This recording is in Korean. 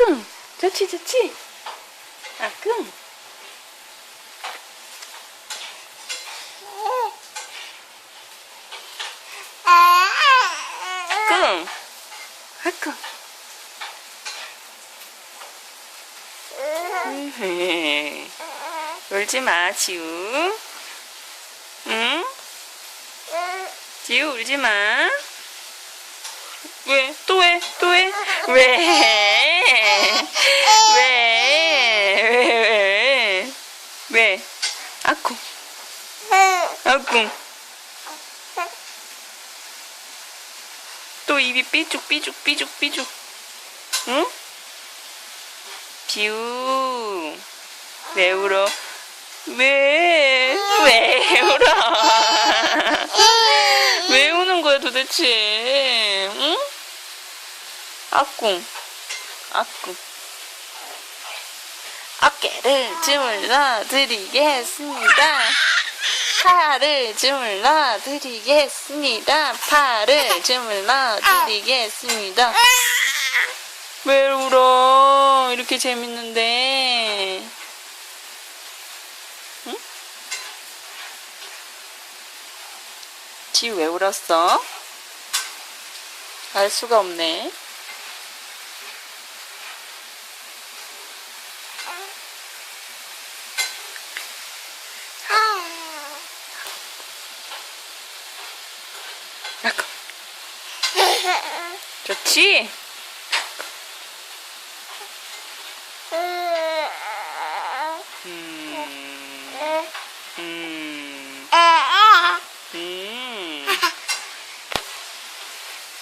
아끔. 좋지. 아끔. 아끔. 아끔. 울지 마, 지우. 응? 지우, 울지 마. 왜? 또 왜? 왜? 아쿠. 또 입이 삐죽. 응? 지우. 왜 울어? 왜 울어? 왜 우는 거야 도대체? 응? 아꿍. 어깨를 주물러 드리겠습니다. 팔을 주물러 드리겠습니다. 팔을 주물러 드리겠습니다. 왜 울어? 이렇게 재밌는데. 응? 지우 왜 울었어? 알 수가 없네. 좋지?